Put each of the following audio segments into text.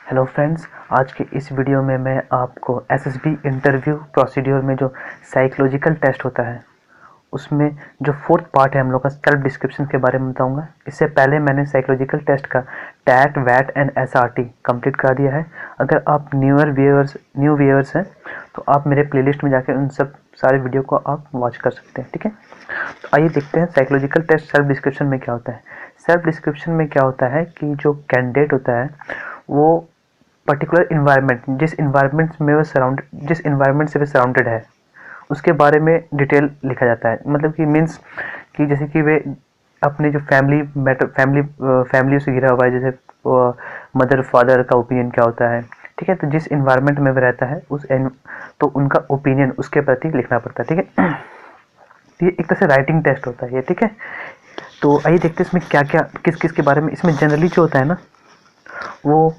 Hello friends, आज के इस वीडियो में मैं आपको एसएसबी इंटरव्यू प्रोसीड्योर में जो साइकोलॉजिकल टेस्ट होता है उसमें जो फोर्थ पार्ट है हम लोग का सेल्फ डिस्क्रिप्शन के बारे में बताऊंगा। इससे पहले मैंने साइकोलॉजिकल टेस्ट का टैट वैट एंड एसआरटी कंप्लीट करा दिया है। अगर आप न्यू व्यूअर्स हैं तो आप मेरे प्लेलिस्ट में जाकर उन सब सारे वीडियो को आप वॉच कर सकते हैं। ठीक है, तो आइए देखते हैं साइकोलॉजिकल टेस्ट सेल्फ डिस्क्रिप्शन में क्या होता है। सेल्फ डिस्क्रिप्शन में क्या होता है कि जो कैंडिडेट होता है वो पर्टिकुलर इन्वायरमेंट जिस इन्वायरमेंट से वो सराउंडेड है उसके बारे में डिटेल लिखा जाता है। मतलब कि मीन्स कि जैसे कि वे अपने जो फैमिली से घिरा हुआ है, जैसे मदर फादर का ओपिनियन क्या होता है। ठीक है, तो जिस इन्वायरमेंट में वो रहता है तो उनका ओपिनियन उसके प्रति लिखना पड़ता है। ठीक है, ये एक तरह से राइटिंग टेस्ट होता है ये। ठीक है, तो आइए देखते हैं इसमें क्या क्या किस किस के बारे में। इसमें जनरली जो होता है ना वो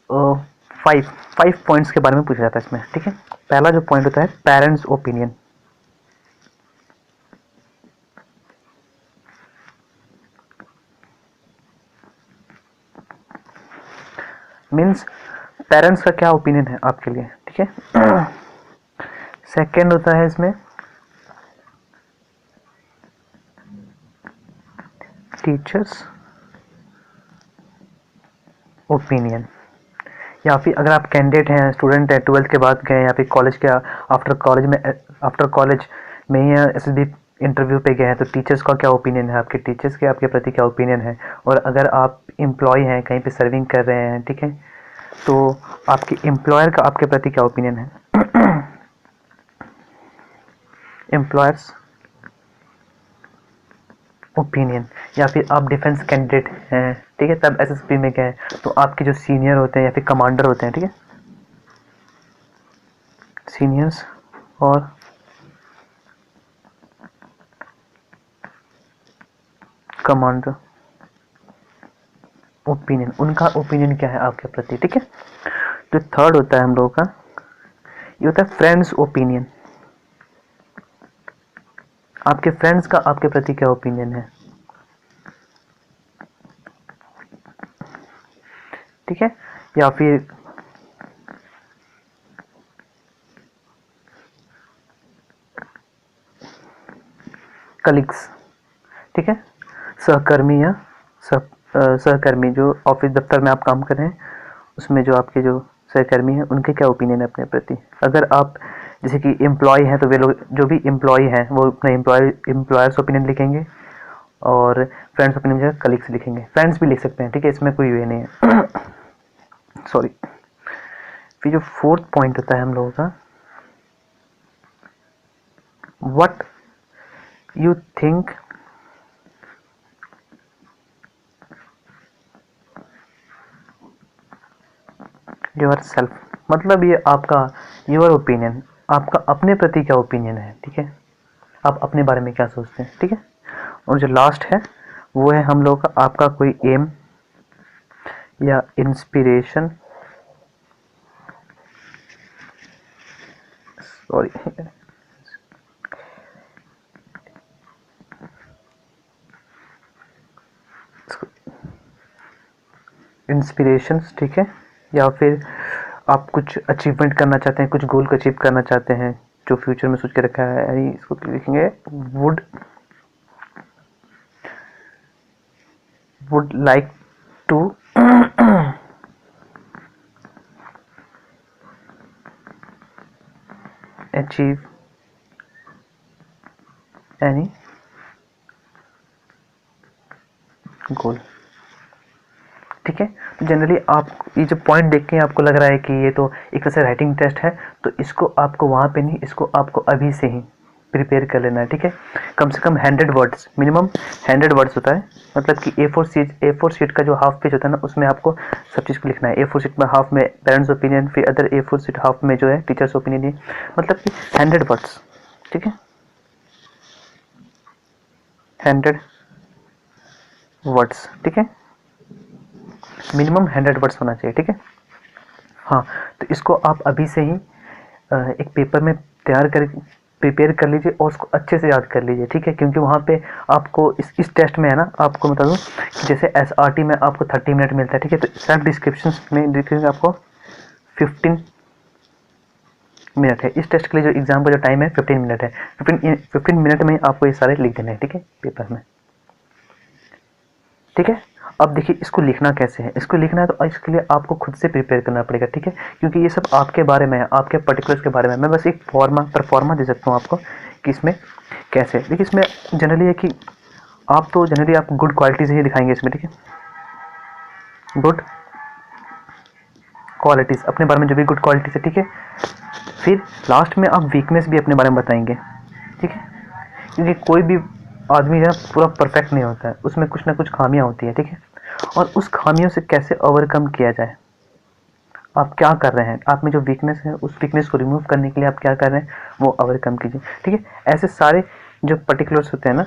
फाइव फाइव पॉइंट्स के बारे में पूछा जाता है इसमें। ठीक है, पहला जो पॉइंट होता है पेरेंट्स ओपिनियन। मीन्स पेरेंट्स का क्या ओपिनियन है आपके लिए। ठीक है, सेकेंड होता है इसमें टीचर्स ओपिनियन, या फिर अगर आप कैंडिडेट हैं, स्टूडेंट हैं, 12th के बाद गए या फिर कॉलेज के आफ्टर कॉलेज में ही एसएसबी इंटरव्यू पे गए हैं, तो टीचर्स का क्या ओपिनियन है, आपके टीचर्स के आपके प्रति क्या ओपिनियन है। और अगर आप एम्प्लॉय हैं, कहीं पे सर्विंग कर रहे हैं, ठीक है, तो आपके एम्प्लॉयर का आपके प्रति क्या ओपिनियन है। एम्प्लॉयर्स ओपिनियन, या फिर आप डिफेंस कैंडिडेट हैं, ठीक है, तब एसएसबी में गए तो आपके जो सीनियर होते हैं या फिर कमांडर होते हैं, ठीक है, सीनियर्स और कमांडर ओपिनियन, उनका ओपिनियन क्या है आपके प्रति। ठीक है, जो थर्ड होता है हम लोगों का ये होता है फ्रेंड्स ओपिनियन। आपके फ्रेंड्स का आपके प्रति क्या ओपिनियन है। ठीक है, या फिर कलीग्स, ठीक है, सहकर्मी या सहकर्मी जो ऑफिस दफ्तर में आप काम कर रहे हैं उसमें जो आपके जो सहकर्मी हैं उनके क्या ओपिनियन है अपने प्रति। अगर आप जैसे कि एम्प्लॉय हैं तो वे लोग जो भी एम्प्लॉय हैं वो अपने एम्प्लॉयर्स ओपिनियन लिखेंगे और फ्रेंड्स ओपिनियन जगह कलीग्स लिखेंगे। फ्रेंड्स भी लिख सकते हैं, ठीक है, इसमें कोई वे नहीं है। सॉरी। फिर जो फोर्थ पॉइंट होता है हम लोगों का what you think your self, मतलब ये आपका योर ओपिनियन, आपका अपने प्रति क्या ओपिनियन है। ठीक है, आप अपने बारे में क्या सोचते हैं। ठीक है, और जो लास्ट है वो है हम लोग का आपका कोई एम या इंस्पिरेशन, सॉरी, इंस्पिरेशन, ठीक है, या फिर आप कुछ अचीवमेंट करना चाहते हैं, कुछ गोल को अचीव करना चाहते हैं जो फ्यूचर में सोच के रखा है, यानी इसको लिखेंगे would like to achieve any goal. ठीक है, तो जनरली आप ये जो पॉइंट देख के आपको लग रहा है कि ये तो एक तरह से राइटिंग टेस्ट है, तो इसको आपको वहाँ पे नहीं, इसको आपको अभी से ही प्रिपेयर कर लेना है। ठीक है, कम से कम 100 वर्ड्स, मिनिमम 100 वर्ड्स होता है। मतलब कि ए फोर शीट का जो हाफ पेज होता है ना उसमें आपको सब चीज़ को लिखना है। A4 शीट में हाफ में पेरेंट्स ओपिनियन, फिर अदर A4 शीट हाफ में जो है टीचर्स ओपिनियन, ये मतलब कि 100 वर्ड्स। ठीक है, 100 वर्ड्स, ठीक है, मिनिमम 100 वर्ड्स होना चाहिए। ठीक है, हाँ, तो इसको आप अभी से ही एक पेपर में प्रिपेयर कर लीजिए और उसको अच्छे से याद कर लीजिए, ठीक है। क्योंकि वहाँ पे आपको इस टेस्ट में है ना, आपको बता दूँ कि जैसे SRT में आपको 30 मिनट मिलता है, ठीक है। तो सेल्फ डिस्क्रिप्शन में लिखेंगे आपको 15 मिनट है। इस टेस्ट के लिए जो एग्जाम का जो टाइम है 15 मिनट है। 15 मिनट में आपको ये सारे लिख देने हैं, ठीक है, पेपर में, ठीक है। अब देखिए इसको लिखना कैसे है। इसको लिखना है तो इसके लिए आपको खुद से प्रिपेयर करना पड़ेगा, ठीक है। क्योंकि ये सब आपके बारे में है, आपके पर्टिकुलर्स के बारे में। मैं बस एक परफॉर्मा दे सकता हूँ आपको कि इसमें कैसे। देखिए इसमें जनरली है कि आप तो जनरली आप गुड क्वालिटीज़ ही दिखाएंगे इसमें, ठीक है। गुड क्वालिटीज़, अपने बारे में जो भी गुड क्वालिटीज़ है, ठीक है। फिर लास्ट में आप वीकनेस भी अपने बारे में बताएंगे, ठीक है। क्योंकि कोई भी आदमी जो है पूरा परफेक्ट नहीं होता है, उसमें कुछ ना कुछ खामियां होती है, ठीक है। और उस खामियों से कैसे ओवरकम किया जाए, आप क्या कर रहे हैं, आप में जो वीकनेस है उस वीकनेस को रिमूव करने के लिए आप क्या कर रहे हैं वो ओवरकम कीजिए, ठीक है। ऐसे सारे जो पर्टिकुलर्स होते हैं ना,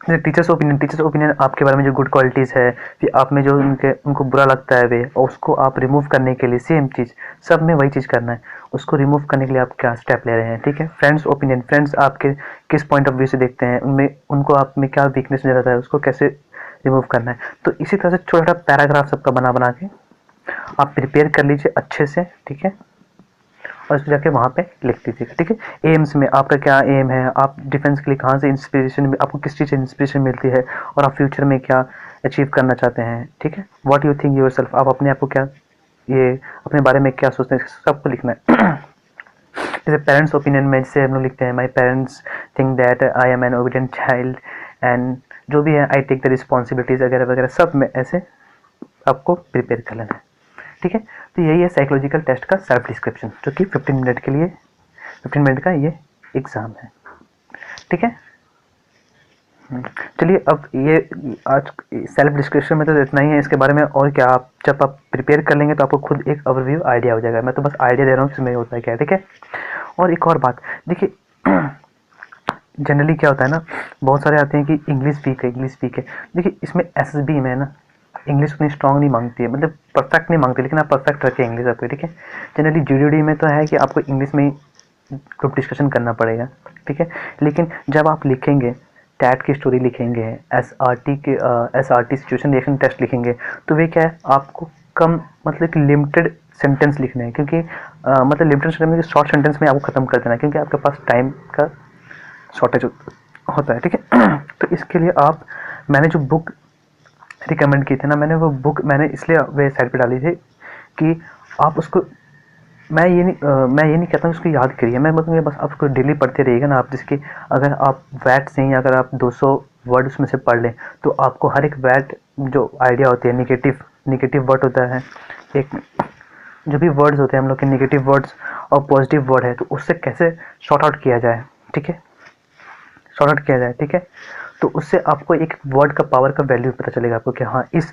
टीचर्स ओपिनियन आपके बारे में जो गुड क्वालिटीज़ है, फिर आप में जो उनको बुरा लगता है वे, और उसको आप रिमूव करने के लिए सेम चीज़ सब में वही चीज़ करना है। उसको रिमूव करने के लिए आप क्या स्टेप ले रहे हैं, ठीक है। फ्रेंड्स ओपिनियन, फ्रेंड्स आपके किस पॉइंट ऑफ व्यू से देखते हैं, उनमें उनको आप में क्या वीकनेस नजर आता है, उसको कैसे रिमूव करना है। तो इसी तरह से छोटा छोटा पैराग्राफ सबका बना के आप प्रिपेयर कर लीजिए अच्छे से, ठीक है। और उसको जाके वहाँ पे लिख दीजिएगा, ठीक है। एम्स में आपका क्या एम है, आप डिफेंस के लिए कहाँ से इंस्पिरेशन, आपको किस चीज़ से इंस्पिरेशन मिलती है, और आप फ्यूचर में क्या अचीव करना चाहते हैं, ठीक है। What you think your self, आप अपने आप को क्या, ये अपने बारे में क्या सोचते हैं, सबको लिखना है। जैसे पेरेंट्स ओपिनियन में जैसे हम लोग लिखते हैं, my parents think that I am N obedient child and जो भी है आई टेक द रिस्पॉन्सिबिलिटीज़ वगैरह वगैरह, सब में ऐसे आपको प्रिपेयर कर लेना है, ठीक है। तो यही है साइकोलॉजिकल टेस्ट का सेल्फ डिस्क्रिप्शन, जो कि 15 मिनट के लिए 15 मिनट का ये एग्ज़ाम है, ठीक है। चलिए अब ये आज सेल्फ डिस्क्रिप्शन में तो इतना ही है, इसके बारे में और क्या, आप जब आप प्रिपेयर कर लेंगे तो आपको खुद एक ओवरव्यू आइडिया हो जाएगा। मैं तो बस आइडिया दे रहा हूँ कि इसमें होता है क्या, ठीक है। और एक और बात देखिए, जनरली क्या होता है ना, बहुत सारे आते हैं कि इंग्लिश वीक है, इंग्लिश वीक है। देखिए इसमें SSB में ना इंग्लिश उतनी स्ट्रांग नहीं मांगती है, मतलब परफेक्ट नहीं मांगती, लेकिन आप परफेक्ट रखें इंग्लिश आपको, ठीक है। जनरली GDD में तो है कि आपको इंग्लिश में ग्रुप डिस्कशन करना पड़ेगा, ठीक है। लेकिन जब आप लिखेंगे, टैट की स्टोरी लिखेंगे, SRT सिचुएशन रिएक्शन टेस्ट लिखेंगे, तो वे क्या है, आपको कम मतलब कि लिमिटेड सेंटेंस लिखने हैं। क्योंकि मतलब लिमिटेड सेंटेंस में शॉर्ट सेंटेंस में आपको ख़त्म कर देना है, क्योंकि आपके पास टाइम का शॉर्टेज होता है, ठीक है। तो इसके लिए मैंने जो बुक रिकमेंड की थी ना, मैंने वो बुक मैंने इसलिए वेबसाइट पे डाली थी कि आप उसको, मैं ये नहीं कहता हूँ उसको याद करिए, मैं बोलूँगा बस आप उसको डेली पढ़ते रहिएगा ना। आप जिसकी अगर आप वैट से ही अगर आप 200 वर्ड उसमें से पढ़ लें, तो आपको हर एक वैट जो आइडिया होती है, निगेटिव वर्ड होता है, एक जो भी वर्ड्स होते हैं हम लोग के निगेटिव वर्ड्स और पॉजिटिव वर्ड है, तो उससे कैसे शॉर्ट आउट किया जाए, ठीक है, शॉर्ट आउट किया जाए, ठीक है। तो उससे आपको एक वर्ड का पावर का वैल्यू पता चलेगा आपको कि हाँ, इस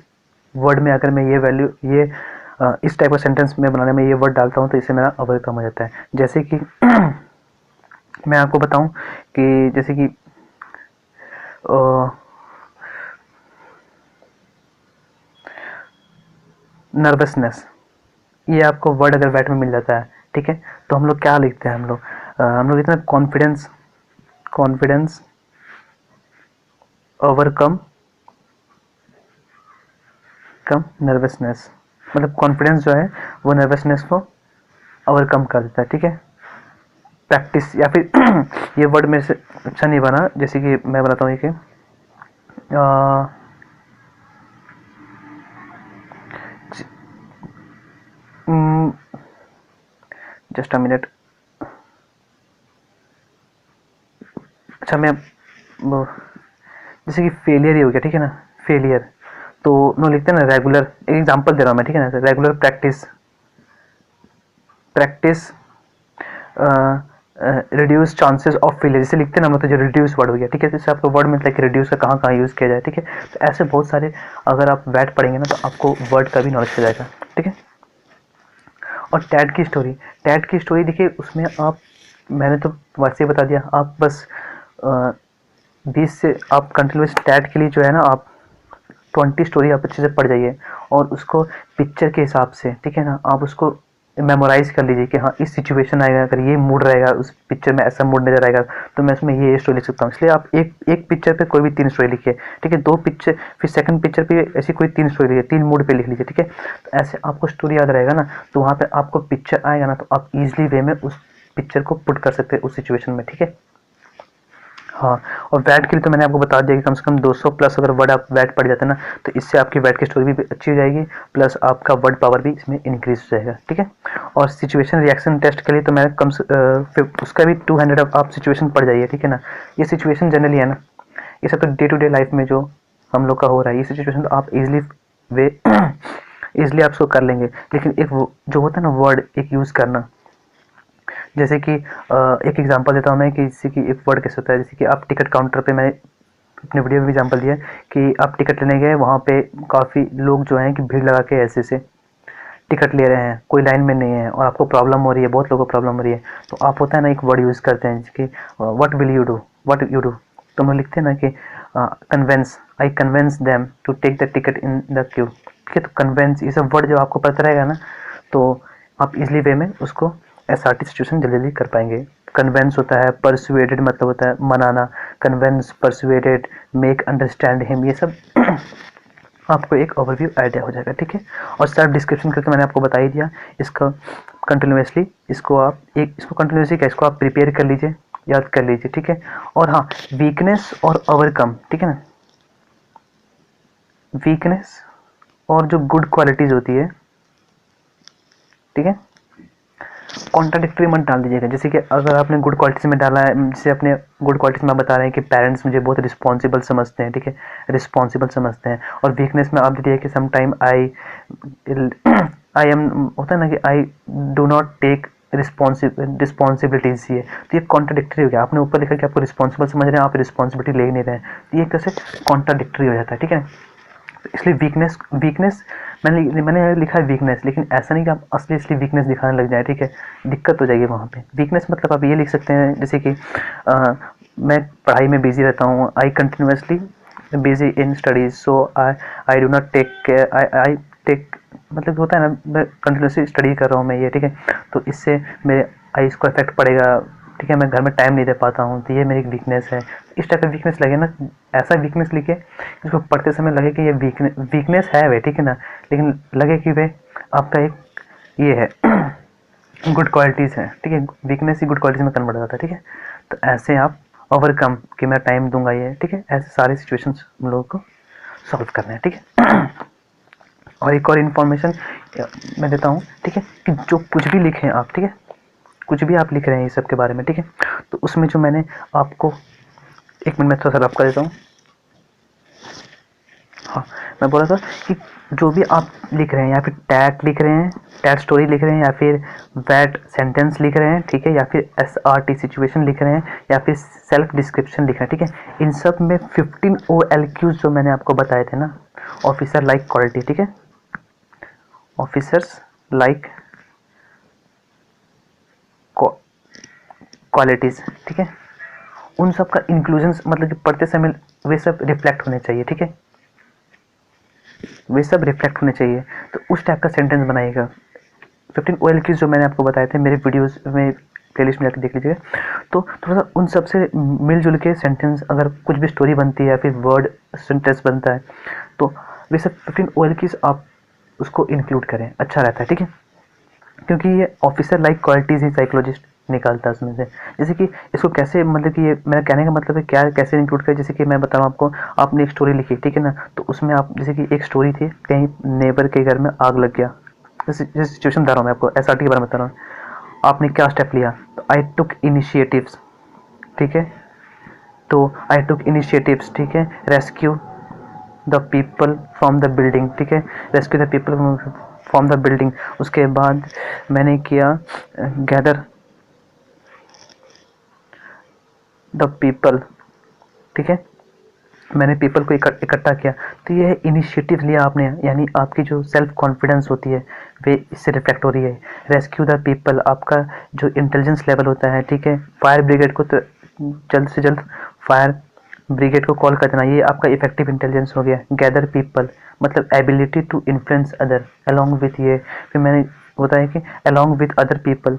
वर्ड में अगर मैं ये वैल्यू, ये इस टाइप का सेंटेंस में बनाने में ये वर्ड डालता हूँ तो इससे मेरा ओवरकम हो जाता है। जैसे कि मैं आपको बताऊं कि जैसे कि नर्वसनेस, ये आपको वर्ड अगर वैट में मिल जाता है, ठीक है, तो हम लोग क्या लिखते हैं, हम लोग लिखते हैं कॉन्फिडेंस ओवरकम नर्वसनेस। मतलब कॉन्फिडेंस जो है वो नर्वसनेस को ओवरकम कर देता है, ठीक है। प्रैक्टिस, या फिर ये वर्ड मेरे से अच्छा नहीं बना, जैसे कि मैं बताता हूँ कि जस्ट अ मिनट, अच्छा मैं जैसे कि फेलियर ही हो गया, ठीक है ना, फेलियर, तो नो लिखते हैं ना रेगुलर, एक एग्जांपल दे रहा हूँ मैं, ठीक है ना, regular practice reduce chances of failure, जैसे लिखते हैं ना, मतलब जो रिड्यूस वर्ड हो गया, ठीक है। जैसे आपको वर्ड मिलता है कि रिड्यूस का कहाँ कहाँ यूज़ किया जाए, ठीक है। तो ऐसे बहुत सारे अगर आप वैट पढ़ेंगे ना, तो आपको वर्ड का भी नॉलेज हो जाएगा, ठीक है। और टैट की स्टोरी देखिए, उसमें आप, मैंने तो वैसे ही बता दिया, आप बस 20 से आप कंटिन्यूस टैट के लिए जो है ना, आप 20 स्टोरी आप अच्छे से पढ़ जाइए, और उसको पिक्चर के हिसाब से, ठीक है ना, आप उसको मेमोराइज कर लीजिए कि हाँ इस सिचुएशन आएगा, अगर ये मूड रहेगा उस पिक्चर में, ऐसा मूड नजर आएगा तो मैं उसमें ये स्टोरी लिख सकता हूँ। इसलिए आप एक पिक्चर पे कोई भी 3 स्टोरी लिखिए, ठीक है। 2 पिक्चर, फिर सेकंड पिक्चर पे ऐसी कोई 3 स्टोरी लिखिए, 3 मूड पे लिख लीजिए, ठीक है। तो ऐसे आपको स्टोरी याद रहेगा ना, तो वहाँ पे आपको पिक्चर आएगा ना, तो आप इजिली वे में उस पिक्चर को पुट कर सकते हैं उस सिचुएशन में, ठीक है। हाँ, और वैट के लिए तो मैंने आपको बता दिया कि कम से कम 200 प्लस अगर वर्ड आप वैट पढ़ जाते हैं ना, तो इससे आपकी वैट की स्टोरी भी अच्छी हो जाएगी, प्लस आपका वर्ड पावर भी इसमें इंक्रीज हो जाएगा, ठीक है। और सिचुएशन रिएक्शन टेस्ट के लिए तो मैं फिर उसका भी 200 आप सिचुएशन पढ़ जाइए, ठीक है ना। ये सिचुएशन जनरली है ना, ये सब तो डे टू डे लाइफ में जो हम लोग का हो रहा है, ये सिचुएशन तो आप इजिली वे इजिली आप उसको कर लेंगे। लेकिन एक जो होता है ना वर्ड एक यूज़ करना, जैसे कि एक एग्जांपल देता हूँ मैं कि जैसे कि एक वर्ड कैसे होता है, जैसे कि आप टिकट काउंटर पे, मैंने अपने वीडियो में भी एग्जांपल दिया कि आप टिकट लेने गए, वहाँ पे काफ़ी लोग जो हैं कि भीड़ लगा के ऐसे से टिकट ले रहे हैं, कोई लाइन में नहीं है और आपको प्रॉब्लम हो रही है, बहुत लोगों को प्रॉब्लम हो रही है, तो आप होता है ना एक वर्ड यूज़ करते हैं कि what will you do, what you do. तो हम लिखते हैं ना कि convince, I convince them to take the ticket in the queue, ठीक है। तो कन्वेंस, ये सब वर्ड जब आपको पता रहेगा ना, तो आप इजली वे में उसको एसआरटी सिचुएशन जल्दी जल्दी कर पाएंगे। कन्वेंस होता है, परसुएडेड मतलब होता है मनाना, convince, persuaded, make understand him, ये सब आपको एक ओवरव्यू आइडिया हो जाएगा, ठीक है। और सेल्फ डिस्क्रिप्शन करके मैंने आपको बता ही दिया, इसका कंटिन्यूसली इसको कंटिन्यूसली क्या, इसको आप प्रिपेयर कर लीजिए, याद कर लीजिए, ठीक है। और हाँ, वीकनेस और ओवरकम, ठीक है ना, वीकनेस और जो गुड क्वालिटीज होती है, ठीक है, कॉन्ट्राडिक्टरी मत डाल दीजिएगा। जैसे कि अगर आपने गुड क्वालिटीज में डाला है, जैसे अपने गुड क्वालिटीज में बता रहे हैं कि पेरेंट्स मुझे बहुत रिस्पॉन्सिबल समझते हैं, ठीक है, रिस्पॉन्सिबल समझते हैं, और वीकनेस में आप दीजिए कि some time I I am, होता है ना कि I do not take responsibilities, ये तो ये कॉन्ट्राडिक्टरी हो गया। आपने ऊपर लिखा कि आपको रिस्पॉन्सिबल समझ रहे हैं, आप रिस्पॉन्सिबिलिटी ले ही नहीं रहे हैं, तो ये कैसे कॉन्ट्राडिक्टरी हो जाता है, ठीक है। इसलिए वीकनेस वीकनेस मैंने लिखा है वीकनेस, लेकिन ऐसा नहीं कि आप असली वीकनेस दिखाने लग जाए, ठीक है, दिक्कत हो जाएगी वहाँ पे। वीकनेस मतलब आप ये लिख सकते हैं जैसे कि मैं पढ़ाई में बिजी रहता हूँ, I continuously busy in studies, so I do not take care, I take, मतलब होता है ना मैं कंटिन्यूसली स्टडी कर रहा हूँ मैं, ये ठीक है, तो इससे मेरे आईज को इफेक्ट पड़ेगा, ठीक है, मैं घर में टाइम नहीं दे पाता हूँ, तो ये मेरी वीकनेस है। इस टाइप का वीकनेस लगे ना, ऐसा वीकनेस लिखे इसको पढ़ते समय लगे कि ये वीकनेस है वे, ठीक है ना, लेकिन लगे कि वे आपका एक ये है गुड क्वालिटीज़ है, ठीक है, वीकनेस ही गुड क्वालिटीज में कन्वर्ट हो जाता है, ठीक है। तो ऐसे आप ओवरकम कि मैं टाइम दूंगा ये, ठीक है, ऐसे सारे सिचुएशंस हम लोगों को सॉल्व करने हैं, ठीक है। और एक और इन्फॉर्मेशन मैं देता हूँ, ठीक है, कि जो कुछ भी लिखें आप, ठीक है, कुछ भी आप लिख रहे हैं ये सब के बारे में, ठीक है, तो उसमें जो मैंने आपको, एक मिनट में थोड़ा सा रब कर देता हूँ। हाँ, मैं बोला था कि जो भी आप लिख रहे हैं, या फिर टैग लिख रहे हैं, टैग स्टोरी लिख रहे हैं, या फिर वैट सेंटेंस लिख रहे हैं, ठीक है, या फिर एसआरटी सिचुएशन लिख रहे हैं, या फिर सेल्फ डिस्क्रिप्शन लिख रहे हैं, ठीक है, इन सब में 15 OLQs जो मैंने आपको बताए थे ना, ऑफिसर लाइक क्वालिटी, ठीक है, ऑफिसर्स लाइक क्वालिटीज़, ठीक है, उन सब का इंक्लूजन मतलब कि पढ़ते समय वे सब रिफ्लेक्ट होने चाहिए, ठीक है, वे सब रिफ्लेक्ट होने चाहिए, तो उस टाइप का सेंटेंस बनाइएगा। 15 OLQs जो मैंने आपको बताए थे मेरे वीडियोस में, प्लेलिस्ट में जाकर देख लीजिएगा, तो थोड़ा सा उन सब से मिलजुल के सेंटेंस, अगर कुछ भी स्टोरी बनती है या फिर वर्ड सेंटेंस बनता है, तो वे सब 15 OLQs आप उसको इंक्लूड करें, अच्छा रहता है, ठीक है, क्योंकि ये ऑफिसर लाइक क्वालिटीज़ ही साइकोलॉजिस्ट निकालता है उसमें से। जैसे कि इसको कैसे, मतलब कि ये मेरा कहने का मतलब है क्या, कैसे इंक्लूड करें, जैसे कि मैं बता रहा हूँ आपको, आपने एक स्टोरी लिखी, ठीक है ना, तो उसमें आप, जैसे कि एक स्टोरी थी, कहीं नेबर के घर में आग लग गया, जैसे सिचुएशन बता रहा हूँ मैं आपको, एसआरटी के बारे में बता रहा हूँ, आपने क्या स्टेप लिया, तो आई टुक इनिशिएटिव्स, ठीक है, तो आई टुक इनिशिएटिव्स, ठीक है, rescue the people from the building, ठीक है, rescue the people from the building. उसके बाद मैंने किया गैदर द पीपल, ठीक है, मैंने पीपल को इकट्ठा किया, तो ये इनिशिएटिव लिया आपने, यानी आपकी जो सेल्फ कॉन्फिडेंस होती है वे इससे रिफ्लेक्ट हो रही है। रेस्क्यू द पीपल, आपका जो इंटेलिजेंस लेवल होता है, ठीक है, फायर ब्रिगेड को तो जल्द से जल्द फायर ब्रिगेड को कॉल कर देना, ये आपका इफेक्टिव इंटेलिजेंस हो गया। गैदर पीपल मतलब ability to influence other along with ये, फिर मैंने होता है कि along with other people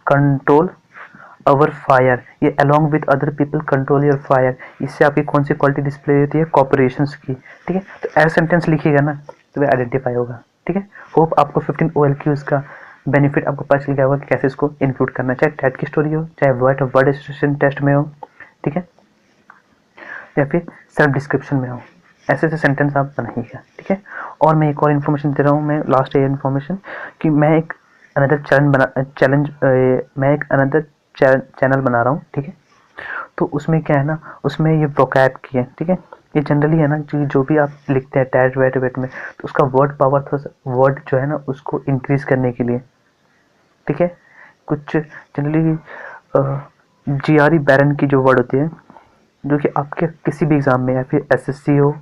control our fire. ये along with other people control your fire, इससे आपकी कौन सी क्वालिटी डिस्प्ले होती है? कॉपरेशंस की। ठीक है, तो ऐसा सेंटेंस लिखिएगा ना तो वह आइडेंटिफाई होगा। ठीक है, होप आपको 15 OLQs का बेनिफिट आपको पता चल गया होगा कि कैसे इसको इंक्लूड करना है, चाहे टैट की स्टोरी हो, चाहे वर्ड एसोसिएशन टेस्ट में हो, ठीक है, या फिर सेल्फ डिस्क्रिप्शन में हो। ऐसे ऐसे सेंटेंस आप बनाइएगा। ठीक है, और मैं एक और इन्फॉर्मेशन दे रहा हूँ, मैं लास्ट ईयर इन्फॉर्मेशन कि मैं एक अनदर चैनल बना रहा हूँ। ठीक है, तो उसमें क्या है ना, उसमें ये वोकैब की है। ठीक है, ये जनरली है ना जो भी आप लिखते हैं टैट वेट में, तो उसका वर्ड पावर थोड़ा सा, वर्ड जो है ना उसको इंक्रीज करने के लिए। ठीक है, कुछ जनरली GRE बैरन की जो वर्ड होती है, जो कि आपके किसी भी एग्ज़ाम में, या फिर SSC हो,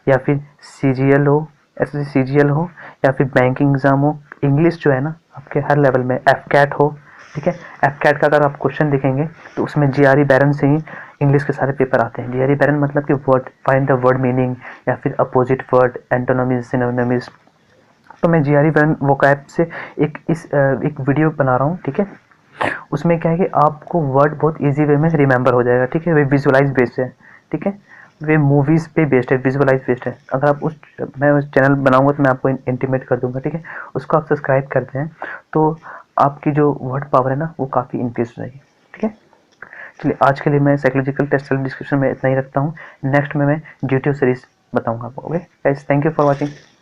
या फिर CGL हो, SSC CGL हो, या फिर बैंकिंग एग्ज़ाम हो, इंग्लिश जो है ना आपके हर लेवल में, FCAT हो। ठीक है, FCAT का अगर आप क्वेश्चन देखेंगे तो उसमें GRE बैरन से ही इंग्लिश के सारे पेपर आते हैं। GRE बैरन मतलब कि word, find the word meaning, या फिर अपोजिट वर्ड, एंटोनिम्स, सिनोनिम्स। तो मैं GRE बैरन वोकैब से एक वीडियो बना रहा हूँ। ठीक है, उसमें क्या है कि आपको वर्ड बहुत इजी वे में रिमेंबर हो जाएगा। ठीक है, वे विजुअलाइज बेस्ड है। ठीक है, वे मूवीज़ पे बेस्ड है, विजुअलाइज बेस्ड है। अगर आप मैं उस चैनल बनाऊंगा तो मैं आपको इंटीमेट कर दूंगा। ठीक है, उसको आप सब्सक्राइब करते हैं तो आपकी जो वर्ड पावर है ना वो काफ़ी इंक्रीज हो जाएगी। ठीक है, चलिए आज के लिए मैं साइकोलॉजिकल टेस्ट डिस्क्रिप्शन में इतना ही रखता हूँ। नेक्स्ट में मैं GTO सीरीज बताऊँगा आपको। Okay guys, thank you for watching.